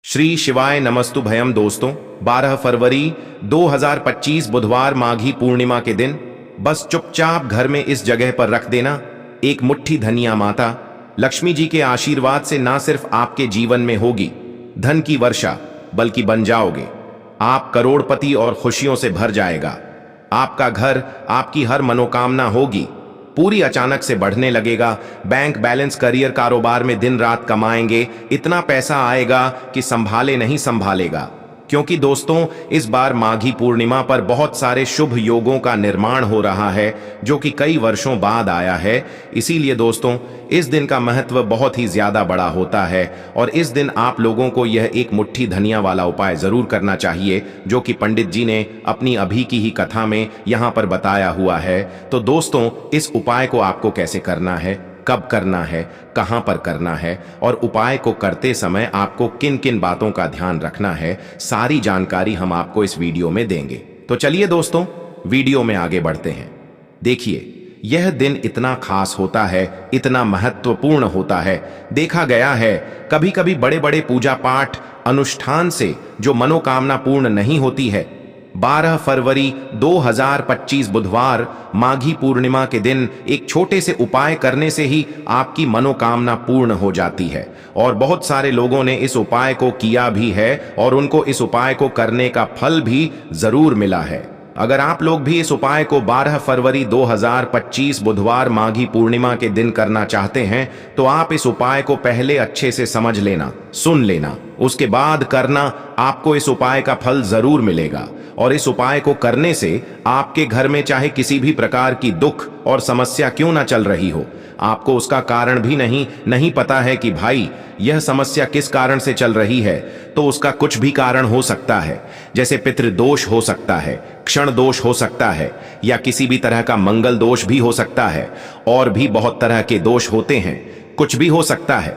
श्री शिवाय नमस्तु भयम दोस्तों। 12 फरवरी 2025 बुधवार माघी पूर्णिमा के दिन बस चुपचाप घर में इस जगह पर रख देना एक मुट्ठी धनिया। माता लक्ष्मी जी के आशीर्वाद से ना सिर्फ आपके जीवन में होगी धन की वर्षा, बल्कि बन जाओगे आप करोड़पति और खुशियों से भर जाएगा आपका घर। आपकी हर मनोकामना होगी पूरी, अचानक से बढ़ने लगेगा बैंक बैलेंस, करियर, कारोबार में दिन रात कमाएंगे, इतना पैसा आएगा कि संभाले नहीं संभालेगा। क्योंकि दोस्तों इस बार माघी पूर्णिमा पर बहुत सारे शुभ योगों का निर्माण हो रहा है जो कि कई वर्षों बाद आया है। इसीलिए दोस्तों इस दिन का महत्व बहुत ही ज्यादा बड़ा होता है और इस दिन आप लोगों को यह एक मुट्ठी धनिया वाला उपाय जरूर करना चाहिए जो कि पंडित जी ने अपनी अभी की ही कथा में यहां पर बताया हुआ है। तो दोस्तों इस उपाय को आपको कैसे करना है, कब करना है, कहां पर करना है और उपाय को करते समय आपको किन किन बातों का ध्यान रखना है, सारी जानकारी हम आपको इस वीडियो में देंगे। तो चलिए दोस्तों वीडियो में आगे बढ़ते हैं। देखिए यह दिन इतना खास होता है, इतना महत्वपूर्ण होता है। देखा गया है कभी कभी बड़े बड़े पूजा पाठ अनुष्ठान से जो मनोकामना पूर्ण नहीं होती है, 12 फरवरी 2025 बुधवार माघी पूर्णिमा के दिन एक छोटे से उपाय करने से ही आपकी मनोकामना पूर्ण हो जाती है। और बहुत सारे लोगों ने इस उपाय को किया भी है और उनको इस उपाय को करने का फल भी जरूर मिला है। अगर आप लोग भी इस उपाय को 12 फरवरी 2025 बुधवार माघी पूर्णिमा के दिन करना चाहते हैं तो आप इस उपाय को पहले अच्छे से समझ लेना, सुन लेना, उसके बाद करना। आपको इस उपाय का फल जरूर मिलेगा और इस उपाय को करने से आपके घर में चाहे किसी भी प्रकार की दुख और समस्या क्यों ना चल रही हो, आपको उसका कारण भी नहीं पता है कि भाई यह समस्या किस कारण से चल रही है, तो उसका कुछ भी कारण हो सकता है। जैसे पितृदोष हो सकता है, क्षण दोष हो सकता है, या किसी भी तरह का मंगल दोष भी हो सकता है, और भी बहुत तरह के दोष होते हैं, कुछ भी हो सकता है।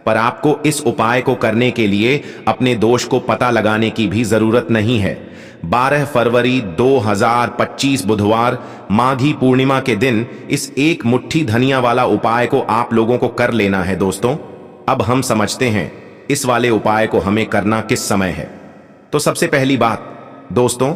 पर आपको इस उपाय को करने के लिए अपने दोष को पता लगाने की भी जरूरत नहीं है। 12 फरवरी 2025 बुधवार माघी पूर्णिमा के दिन इस एक मुट्ठी धनिया वाला उपाय को आप लोगों को कर लेना है। दोस्तों अब हम समझते हैं इस वाले उपाय को हमें करना किस समय है। तो सबसे पहली बात दोस्तों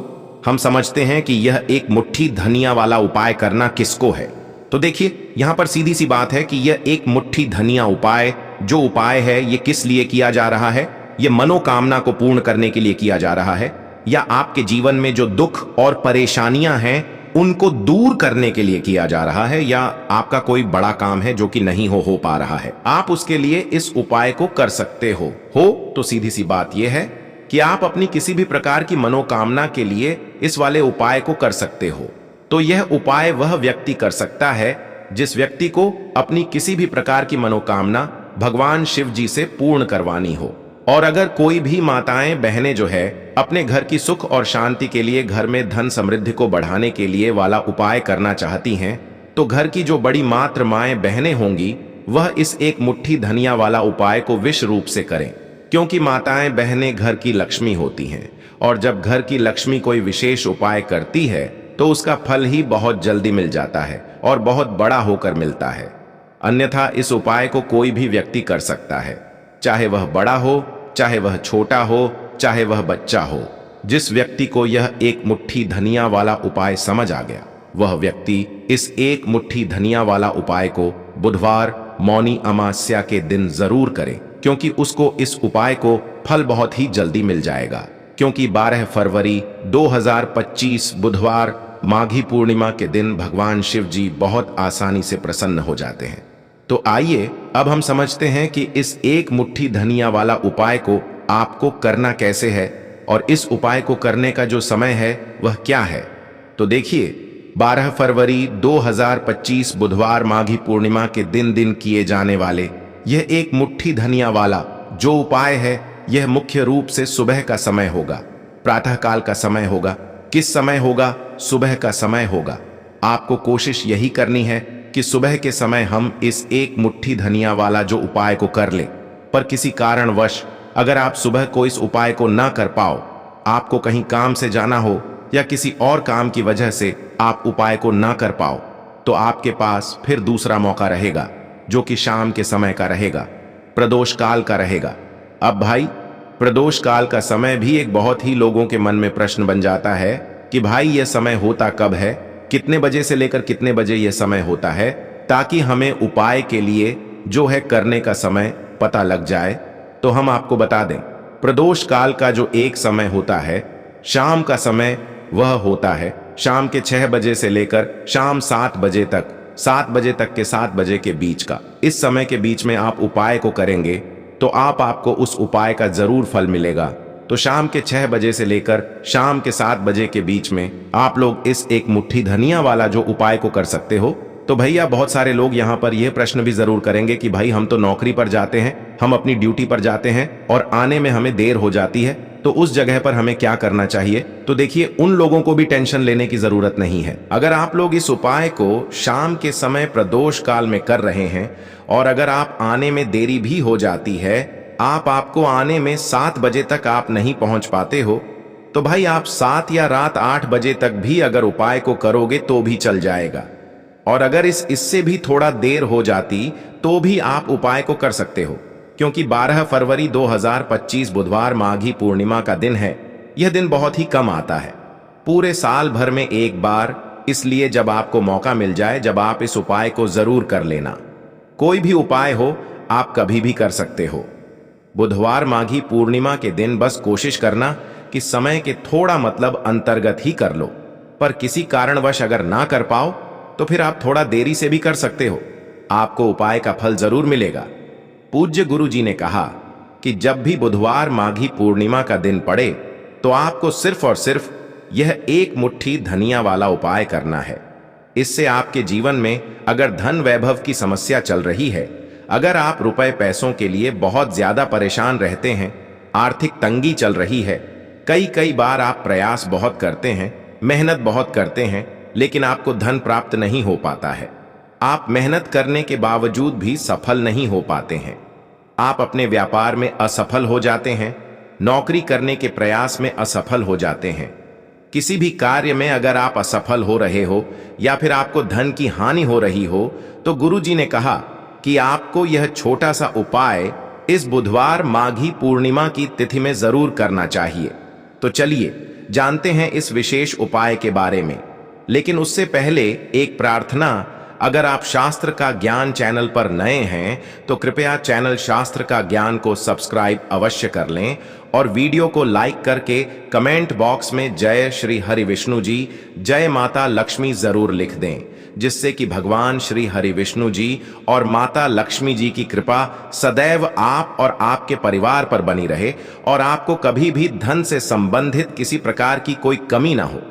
हम समझते हैं कि यह एक मुट्ठी धनिया वाला उपाय करना किसको है। तो देखिए यहां पर सीधी सी बात है कि यह एक मुट्ठी धनिया उपाय जो उपाय है ये किस लिए किया जा रहा है। यह मनोकामना को पूर्ण करने के लिए किया जा रहा है, या आपके जीवन में जो दुख और परेशानियां हैं उनको दूर करने के लिए किया जा रहा है, या आपका कोई बड़ा काम है जो कि नहीं हो पा रहा है, आप उसके लिए इस उपाय को कर सकते हो। तो सीधी सी बात यह है कि आप अपनी किसी भी प्रकार की मनोकामना के लिए इस वाले उपाय को कर सकते हो। तो यह उपाय वह व्यक्ति कर सकता है जिस व्यक्ति को अपनी किसी भी प्रकार की मनोकामना भगवान शिव जी से पूर्ण करवानी हो। और अगर कोई भी माताएं बहनें जो है अपने घर की सुख और शांति के लिए, घर में धन समृद्धि को बढ़ाने के लिए वाला उपाय करना चाहती हैं, तो घर की जो बड़ी मात्र माएं बहनें होंगी वह इस एक मुट्ठी धनिया वाला उपाय को विशेष रूप से करें। क्योंकि माताएं बहनें घर की लक्ष्मी होती हैं और जब घर की लक्ष्मी कोई विशेष उपाय करती है तो उसका फल ही बहुत जल्दी मिल जाता है और बहुत बड़ा होकर मिलता है। अन्यथा इस उपाय को कोई भी व्यक्ति कर सकता है, चाहे वह बड़ा हो, चाहे वह छोटा हो, चाहे वह बच्चा हो। जिस व्यक्ति को यह एक मुट्ठी धनिया वाला उपाय समझ आ गया वह व्यक्ति इस एक मुट्ठी धनिया वाला उपाय को बुधवार मौनी अमावस्या के दिन जरूर करे, क्योंकि उसको इस उपाय को फल बहुत ही जल्दी मिल जाएगा। क्योंकि 12 फरवरी 2025 बुधवार माघी पूर्णिमा के दिन भगवान शिव जी बहुत आसानी से प्रसन्न हो जाते हैं। तो आइए अब हम समझते हैं कि इस एक मुट्ठी धनिया वाला उपाय को आपको करना कैसे है और इस उपाय को करने का जो समय है वह क्या है। तो देखिए 12 फरवरी 2025 बुधवार माघी पूर्णिमा के दिन किए जाने वाले यह एक मुट्ठी धनिया वाला जो उपाय है यह मुख्य रूप से सुबह का समय होगा, प्रातःकाल का समय होगा। किस समय होगा? सुबह का समय होगा। आपको कोशिश यही करनी है कि सुबह के समय हम इस एक मुट्ठी धनिया वाला जो उपाय को कर ले। पर किसी कारणवश अगर आप सुबह को इस उपाय को ना कर पाओ, आपको कहीं काम से जाना हो या किसी और काम की वजह से आप उपाय को ना कर पाओ, तो आपके पास फिर दूसरा मौका रहेगा जो कि शाम के समय का रहेगा, प्रदोष काल का रहेगा। अब भाई प्रदोष काल का समय भी एक बहुत ही लोगों के मन में प्रश्न बन जाता है कि भाई यह समय होता कब है, कितने बजे से लेकर कितने बजे यह समय होता है, ताकि हमें उपाय के लिए जो है करने का समय पता लग जाए। तो हम आपको बता दें, प्रदोष काल का जो एक समय होता है, शाम का समय, वह होता है शाम के 6 बजे से लेकर शाम 7 बजे तक, 7 बजे तक के 7 बजे के बीच का। इस समय के बीच में आप उपाय को करेंगे तो आपको उस उपाय का जरूर फल मिलेगा। तो शाम के 6 बजे से लेकर शाम के 7 बजे के बीच में आप लोग इस एक मुट्ठी धनिया वाला जो उपाय को कर सकते हो। तो भैया बहुत सारे लोग यहाँ पर यह प्रश्न भी जरूर करेंगे कि भाई हम तो नौकरी पर जाते हैं, हम अपनी ड्यूटी पर जाते हैं और आने में हमें देर हो जाती है, तो उस जगह पर हमें क्या करना चाहिए। तो देखिए, उन लोगों को भी टेंशन लेने की जरूरत नहीं है। अगर आप लोग इस उपाय को शाम के समय प्रदोष काल में कर रहे हैं और अगर आप आने में देरी भी हो जाती है, आपको आने में 7 बजे तक आप नहीं पहुंच पाते हो, तो भाई आप 7 या रात 8 बजे तक भी अगर उपाय को करोगे तो भी चल जाएगा। और अगर इससे भी थोड़ा देर हो जाती तो भी आप उपाय को कर सकते हो, क्योंकि 12 फरवरी 2025 बुधवार माघी पूर्णिमा का दिन है। यह दिन बहुत ही कम आता है, पूरे साल भर में एक बार, इसलिए जब आपको मौका मिल जाए, जब आप इस उपाय को जरूर कर लेना। कोई भी उपाय हो, आप कभी भी कर सकते हो। बुधवार माघी पूर्णिमा के दिन बस कोशिश करना कि समय के थोड़ा मतलब अंतर्गत ही कर लो, पर किसी कारणवश अगर ना कर पाओ तो फिर आप थोड़ा देरी से भी कर सकते हो, आपको उपाय का फल जरूर मिलेगा। पूज्य गुरु जी ने कहा कि जब भी बुधवार माघी पूर्णिमा का दिन पड़े तो आपको सिर्फ और सिर्फ यह एक मुट्ठी धनिया वाला उपाय करना है। इससे आपके जीवन में अगर धन वैभव की समस्या चल रही है, अगर आप रुपए पैसों के लिए बहुत ज्यादा परेशान रहते हैं, आर्थिक तंगी चल रही है, कई बार आप प्रयास बहुत करते हैं, मेहनत बहुत करते हैं, लेकिन आपको धन प्राप्त नहीं हो पाता है, आप मेहनत करने के बावजूद भी सफल नहीं हो पाते हैं, आप अपने व्यापार में असफल हो जाते हैं, नौकरी करने के प्रयास में असफल हो जाते हैं, किसी भी कार्य में अगर आप असफल हो रहे हो या फिर आपको धन की हानि हो रही हो, तो गुरु जी ने कहा कि आपको यह छोटा सा उपाय इस बुधवार माघी पूर्णिमा की तिथि में जरूर करना चाहिए। तो चलिए जानते हैं इस विशेष उपाय के बारे में, लेकिन उससे पहले एक प्रार्थना। अगर आप शास्त्र का ज्ञान चैनल पर नए हैं तो कृपया चैनल शास्त्र का ज्ञान को सब्सक्राइब अवश्य कर लें और वीडियो को लाइक करके कमेंट बॉक्स में जय श्री हरि विष्णु जी, जय माता लक्ष्मी जरूर लिख दें, जिससे कि भगवान श्री हरि विष्णु जी और माता लक्ष्मी जी की कृपा सदैव आप और आपके परिवार पर बनी रहे और आपको कभी भी धन से संबंधित किसी प्रकार की कोई कमी ना हो।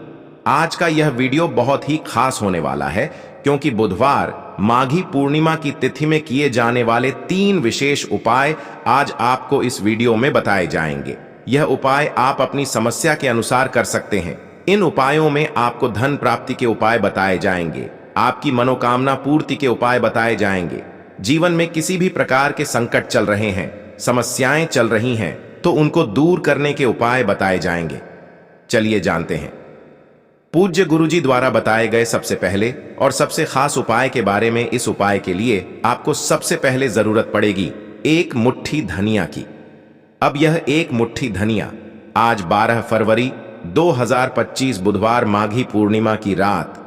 आज का यह वीडियो बहुत ही खास होने वाला है, क्योंकि बुधवार माघी पूर्णिमा की तिथि में किए जाने वाले 3 विशेष उपाय आज आपको इस वीडियो में बताए जाएंगे। यह उपाय आप अपनी समस्या के अनुसार कर सकते हैं। इन उपायों में आपको धन प्राप्ति के उपाय बताए जाएंगे, आपकी मनोकामना पूर्ति के उपाय बताए जाएंगे। जीवन में किसी भी प्रकार के संकट चल रहे हैं, समस्याएं चल रही हैं, तो उनको दूर करने के उपाय बताए जाएंगे। चलिए जानते हैं। पूज्य गुरुजी द्वारा बताए गए सबसे पहले और सबसे खास उपाय के बारे में। इस उपाय के लिए आपको सबसे पहले जरूरत पड़ेगी 1 मुट्ठी धनिया की। अब यह 1 मुट्ठी धनिया आज 12 फरवरी 2025 बुधवार माघी पूर्णिमा की रात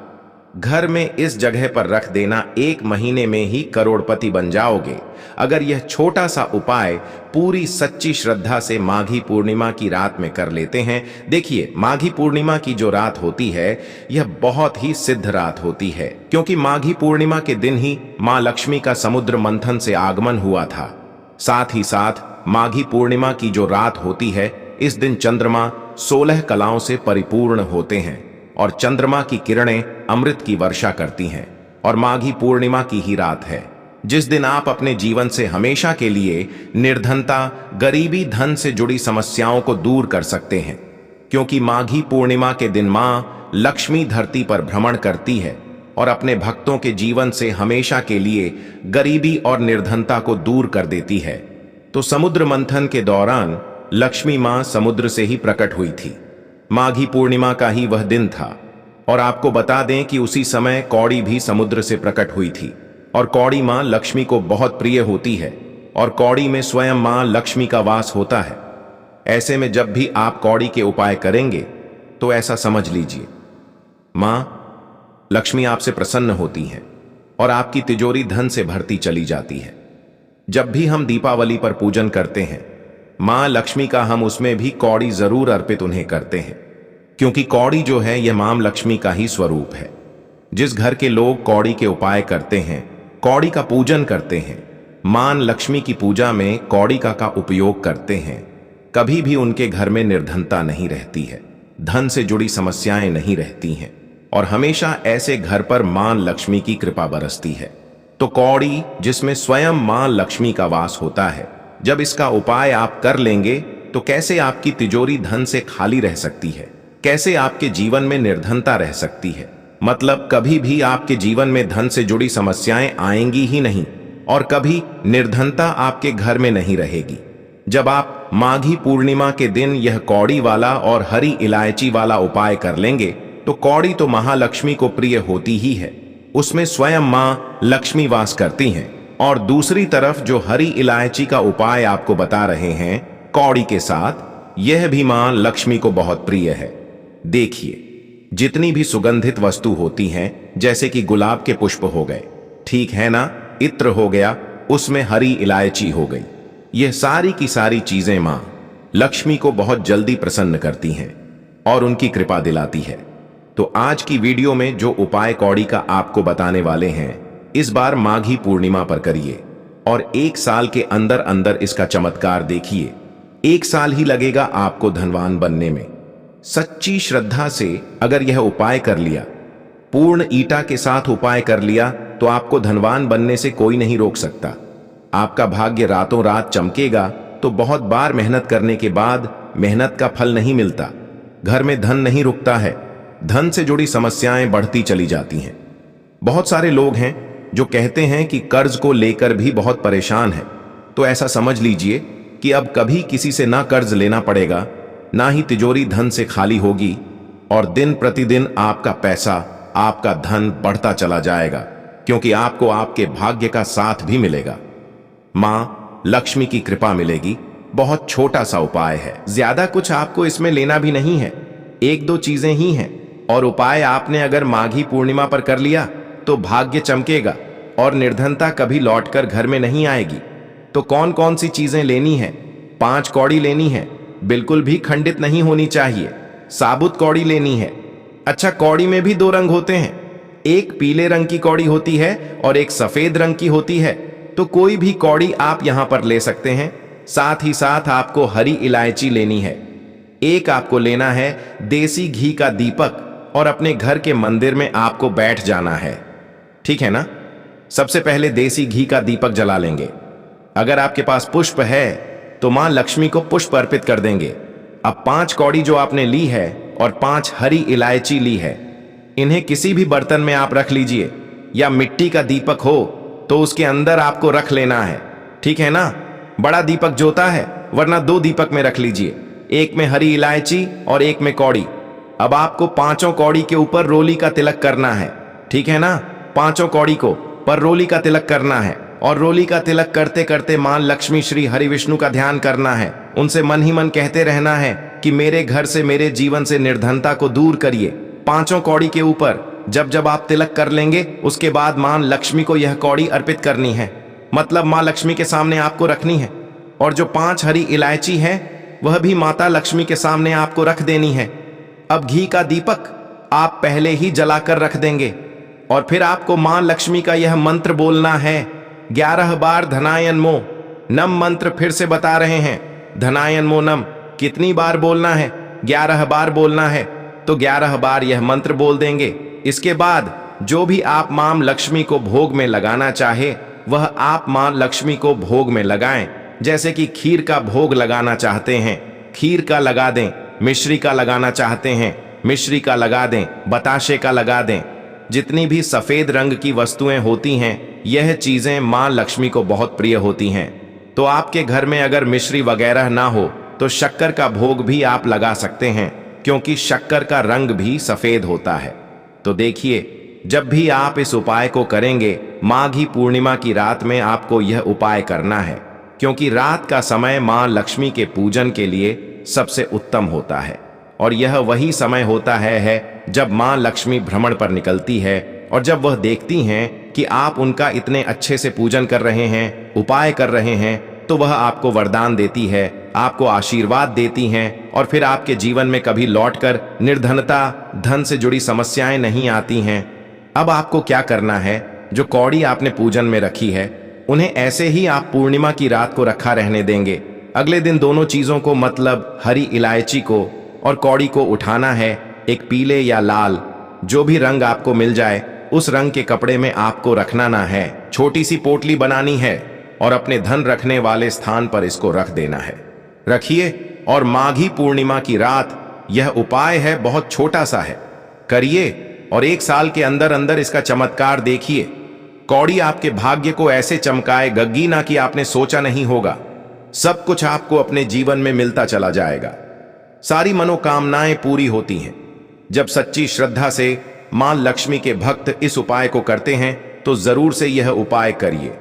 घर में इस जगह पर रख देना। 1 महीने में ही करोड़पति बन जाओगे अगर यह छोटा सा उपाय पूरी सच्ची श्रद्धा से माघी पूर्णिमा की रात में कर लेते हैं। देखिए, माघी पूर्णिमा की जो रात होती है यह बहुत ही सिद्ध रात होती है, क्योंकि माघी पूर्णिमा के दिन ही मां लक्ष्मी का समुद्र मंथन से आगमन हुआ था। साथ ही साथ माघी पूर्णिमा की जो रात होती है, इस दिन चंद्रमा 16 कलाओं से परिपूर्ण होते हैं और चंद्रमा की किरणें अमृत की वर्षा करती हैं। और माघी पूर्णिमा की ही रात है जिस दिन आप अपने जीवन से हमेशा के लिए निर्धनता, गरीबी, धन से जुड़ी समस्याओं को दूर कर सकते हैं, क्योंकि माघी पूर्णिमा के दिन मां लक्ष्मी धरती पर भ्रमण करती है और अपने भक्तों के जीवन से हमेशा के लिए गरीबी और निर्धनता को दूर कर देती है। तो समुद्र मंथन के दौरान लक्ष्मी मां समुद्र से ही प्रकट हुई थी। माघी पूर्णिमा का ही वह दिन था और आपको बता दें कि उसी समय कौड़ी भी समुद्र से प्रकट हुई थी और कौड़ी मां लक्ष्मी को बहुत प्रिय होती है और कौड़ी में स्वयं मां लक्ष्मी का वास होता है। ऐसे में जब भी आप कौड़ी के उपाय करेंगे तो ऐसा समझ लीजिए, मां लक्ष्मी आपसे प्रसन्न होती हैं और आपकी तिजोरी धन से भरती चली जाती है। जब भी हम दीपावली पर पूजन करते हैं मां लक्ष्मी का, हम उसमें भी कौड़ी जरूर अर्पित उन्हें करते हैं, क्योंकि कौड़ी जो है यह मां लक्ष्मी का ही स्वरूप है। जिस घर के लोग कौड़ी के उपाय करते हैं, कौड़ी का पूजन करते हैं, मां लक्ष्मी की पूजा में कौड़ी का उपयोग करते हैं, कभी भी उनके घर में निर्धनता नहीं रहती है, धन से जुड़ी समस्याएं नहीं रहती हैं और हमेशा ऐसे घर पर मां लक्ष्मी की कृपा बरसती है। तो कौड़ी जिसमें स्वयं मां लक्ष्मी का वास होता है, जब इसका उपाय आप कर लेंगे तो कैसे आपकी तिजोरी धन से खाली रह सकती है, कैसे आपके जीवन में निर्धनता रह सकती है। मतलब कभी भी आपके जीवन में धन से जुड़ी समस्याएं आएंगी ही नहीं और कभी निर्धनता आपके घर में नहीं रहेगी। जब आप माघी पूर्णिमा के दिन यह कौड़ी वाला और हरी इलायची वाला उपाय कर लेंगे तो कौड़ी तो महालक्ष्मी को प्रिय होती ही है, उसमें स्वयं मां लक्ष्मी वास करती हैं। और दूसरी तरफ जो हरी इलायची का उपाय आपको बता रहे हैं कौड़ी के साथ, यह भी मां लक्ष्मी को बहुत प्रिय है। देखिए, जितनी भी सुगंधित वस्तु होती हैं, जैसे कि गुलाब के पुष्प हो गए, ठीक है ना, इत्र हो गया, उसमें हरी इलायची हो गई, यह सारी की सारी चीजें मां लक्ष्मी को बहुत जल्दी प्रसन्न करती हैं और उनकी कृपा दिलाती है। तो आज की वीडियो में जो उपाय कौड़ी का आपको बताने वाले हैं, इस बार माघी पूर्णिमा पर करिए और 1 साल के अंदर अंदर इसका चमत्कार देखिए। 1 साल ही लगेगा आपको धनवान बनने में। सच्ची श्रद्धा से अगर यह उपाय कर लिया, पूर्ण ईटा के साथ उपाय कर लिया, तो आपको धनवान बनने से कोई नहीं रोक सकता। आपका भाग्य रातों रात चमकेगा। तो बहुत बार मेहनत करने के बाद मेहनत का फल नहीं मिलता, घर में धन नहीं रुकता है, धन से जुड़ी समस्याएं बढ़ती चली जाती हैं। बहुत सारे लोग हैं जो कहते हैं कि कर्ज को लेकर भी बहुत परेशान है। तो ऐसा समझ लीजिए कि अब कभी किसी से ना कर्ज लेना पड़ेगा, ना ही तिजोरी धन से खाली होगी और दिन प्रतिदिन आपका पैसा, आपका धन बढ़ता चला जाएगा, क्योंकि आपको आपके भाग्य का साथ भी मिलेगा, मां लक्ष्मी की कृपा मिलेगी। बहुत छोटा सा उपाय है, ज्यादा कुछ आपको इसमें लेना भी नहीं है, 1-2 चीजें ही हैं और उपाय आपने अगर माघी पूर्णिमा पर कर लिया तो भाग्य चमकेगा और निर्धनता कभी लौटकर घर में नहीं आएगी। तो कौन कौन सी चीजें लेनी है? 5 कौड़ी लेनी है, बिल्कुल भी खंडित नहीं होनी चाहिए। साबुत कौड़ी लेनी है। अच्छा, कौड़ी में भी 2 रंग होते हैं, एक पीले रंग की कौड़ी होती है और एक सफेद रंग की होती है। तो कोई भी कौड़ी आप यहां पर ले सकते हैं। साथ ही साथ आपको हरी इलायची लेनी है। एक आपको लेना है देसी घी का दीपक और अपने घर के मंदिर में आपको बैठ जाना है, ठीक है ना। सबसे पहले देसी घी का दीपक जला लेंगे। अगर आपके पास पुष्प है तो मां लक्ष्मी को पुष्प अर्पित कर देंगे। अब 5 कौड़ी जो आपने ली है और 5 हरी इलायची ली है, इन्हें किसी भी बर्तन में आप रख लीजिए, या मिट्टी का दीपक हो तो उसके अंदर आपको रख लेना है, ठीक है ना। बड़ा दीपक जोता है, वरना 2 दीपक में रख लीजिए, एक में हरी इलायची और एक में कौड़ी। अब आपको 5 कौड़ी के ऊपर रोली का तिलक करना है, ठीक है ना। 5 कौड़ी को पर रोली का तिलक करना है और रोली का तिलक करते करते मां लक्ष्मी श्री हरि विष्णु का ध्यान करना है। उनसे मन ही मन कहते रहना है कि मेरे घर से, मेरे जीवन से निर्धनता को दूर करिए। 5 कौड़ी के ऊपर जब जब आप तिलक कर लेंगे, उसके बाद मां लक्ष्मी को यह कौड़ी अर्पित करनी है, मतलब मां लक्ष्मी के सामने आपको रखनी है। और जो 5 हरी इलायची है वह भी माता लक्ष्मी के सामने आपको रख देनी है। अब घी का दीपक आप पहले ही जलाकर रख देंगे और फिर आपको मां लक्ष्मी का यह मंत्र बोलना है, 11 बार धनायन मो नम मंत्र फिर से बता रहे हैं, धनायन मो नम। कितनी बार बोलना है? 11 बार बोलना है। तो 11 बार यह मंत्र बोल देंगे। इसके बाद जो भी आप मां लक्ष्मी को भोग में लगाना चाहे वह आप मां लक्ष्मी को भोग में लगाएं। जैसे कि खीर का भोग लगाना चाहते हैं, खीर का लगा दें। मिश्री का लगाना चाहते हैं, मिश्री का लगा दें। बताशे का लगा दें। जितनी भी सफेद रंग की वस्तुएं होती हैं, यह चीजें मां लक्ष्मी को बहुत प्रिय होती हैं। तो आपके घर में अगर मिश्री वगैरह ना हो तो शक्कर का भोग भी आप लगा सकते हैं, क्योंकि शक्कर का रंग भी सफेद होता है। तो देखिए, जब भी आप इस उपाय को करेंगे, माघी पूर्णिमा की रात में आपको यह उपाय करना है, क्योंकि रात का समय मां लक्ष्मी के पूजन के लिए सबसे उत्तम होता है। और यह वही समय होता है जब मां लक्ष्मी भ्रमण पर निकलती है, और जब वह देखती हैं कि आप उनका इतने अच्छे से पूजन कर रहे हैं, उपाय कर रहे हैं, तो वह आपको वरदान देती है, आपको आशीर्वाद देती हैं, और फिर आपके जीवन में कभी लौटकर निर्धनता, धन से जुड़ी समस्याएं नहीं आती हैं। अब आपको क्या करना है, जो कौड़ी आपने पूजन में रखी है उन्हें ऐसे ही आप पूर्णिमा की रात को रखा रहने देंगे। अगले दिन दोनों चीजों को, मतलब हरी इलायची को और कौड़ी को उठाना है। एक पीले या लाल, जो भी रंग आपको मिल जाए, उस रंग के कपड़े में आपको रखना ना है। छोटी सी पोटली बनानी है और अपने धन रखने वाले स्थान पर इसको रख देना है। रखिए, और माघी पूर्णिमा की रात यह उपाय है, बहुत छोटा सा है, करिए और 1 साल के अंदर अंदर इसका चमत्कार देखिए। कौड़ी आपके भाग्य को ऐसे चमकाएगी ना कि आपने सोचा नहीं होगा। सब कुछ आपको अपने जीवन में मिलता चला जाएगा। सारी मनोकामनाएं पूरी होती हैं। जब सच्ची श्रद्धा से मां लक्ष्मी के भक्त इस उपाय को करते हैं तो जरूर से यह उपाय करिए।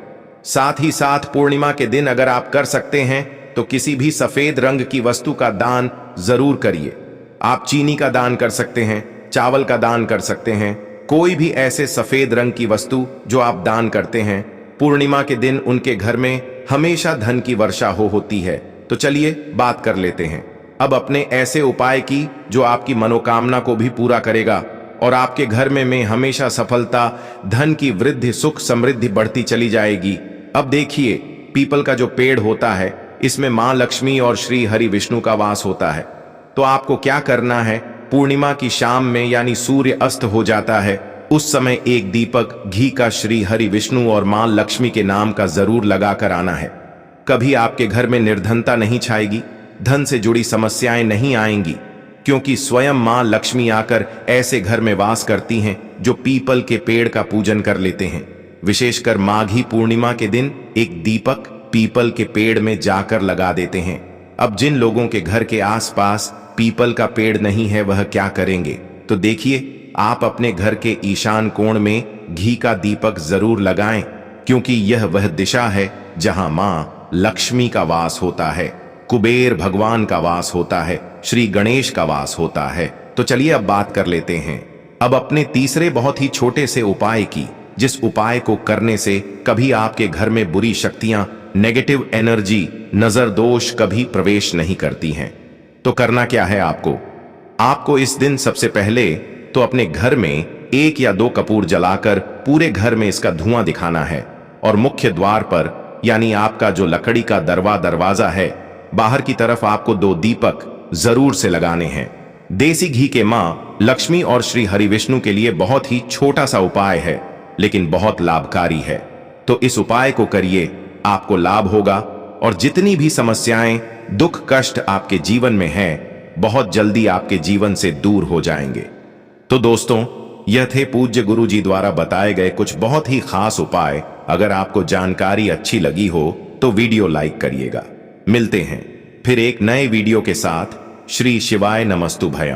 साथ ही साथ पूर्णिमा के दिन अगर आप कर सकते हैं तो किसी भी सफेद रंग की वस्तु का दान जरूर करिए। आप चीनी का दान कर सकते हैं, चावल का दान कर सकते हैं, कोई भी ऐसे सफेद रंग की वस्तु जो आप दान करते हैं। पूर्णिमा के दिन उनके घर में हमेशा धन की वर्षा होती है। तो चलिए बात कर लेते हैं अब अपने ऐसे उपाय की जो आपकी मनोकामना को भी पूरा करेगा और आपके घर में हमेशा सफलता, धन की वृद्धि, सुख समृद्धि बढ़ती चली जाएगी। अब देखिए, पीपल का जो पेड़ होता है इसमें मां लक्ष्मी और श्री हरि विष्णु का वास होता है। तो आपको क्या करना है, पूर्णिमा की शाम में यानी सूर्य अस्त हो जाता है, उस समय एक दीपक घी का श्री हरि विष्णु और मां लक्ष्मी के नाम का जरूर लगाकर आना है। कभी आपके घर में निर्धनता नहीं छाएगी, धन से जुड़ी समस्याएं नहीं आएंगी, क्योंकि स्वयं मां लक्ष्मी आकर ऐसे घर में वास करती हैं जो पीपल के पेड़ का पूजन कर लेते हैं। विशेषकर माघी पूर्णिमा के दिन एक दीपक पीपल के पेड़ में जाकर लगा देते हैं। अब जिन लोगों के घर के आसपास पीपल का पेड़ नहीं है वह क्या करेंगे, तो देखिए, आप अपने घर के ईशान कोण में घी का दीपक जरूर लगाएं, क्योंकि यह वह दिशा है जहां मां लक्ष्मी का वास होता है, कुबेर भगवान का वास होता है, श्री गणेश का वास होता है। तो चलिए अब बात कर लेते हैं अब अपने तीसरे बहुत ही छोटे से उपाय की, जिस उपाय को करने से कभी आपके घर में बुरी शक्तियां, नेगेटिव एनर्जी, नजर दोष कभी प्रवेश नहीं करती हैं। तो करना क्या है आपको इस दिन सबसे पहले तो अपने घर में 1 या 2 कपूर जलाकर पूरे घर में इसका धुआं दिखाना है, और मुख्य द्वार पर यानी आपका जो लकड़ी का दरवाजा है, बाहर की तरफ आपको 2 दीपक जरूर से लगाने हैं। देसी घी के मां लक्ष्मी और श्री हरि विष्णु के लिए बहुत ही छोटा सा उपाय है, लेकिन बहुत लाभकारी है। तो इस उपाय को करिए, आपको लाभ होगा, और जितनी भी समस्याएं, दुख, कष्ट आपके जीवन में हैं, बहुत जल्दी आपके जीवन से दूर हो जाएंगे। तो दोस्तों, यह थे पूज्य गुरु जी द्वारा बताए गए कुछ बहुत ही खास उपाय। अगर आपको जानकारी अच्छी लगी हो तो वीडियो लाइक करिएगा। मिलते हैं फिर एक नए वीडियो के साथ। श्री शिवाय नमस्तु भयम।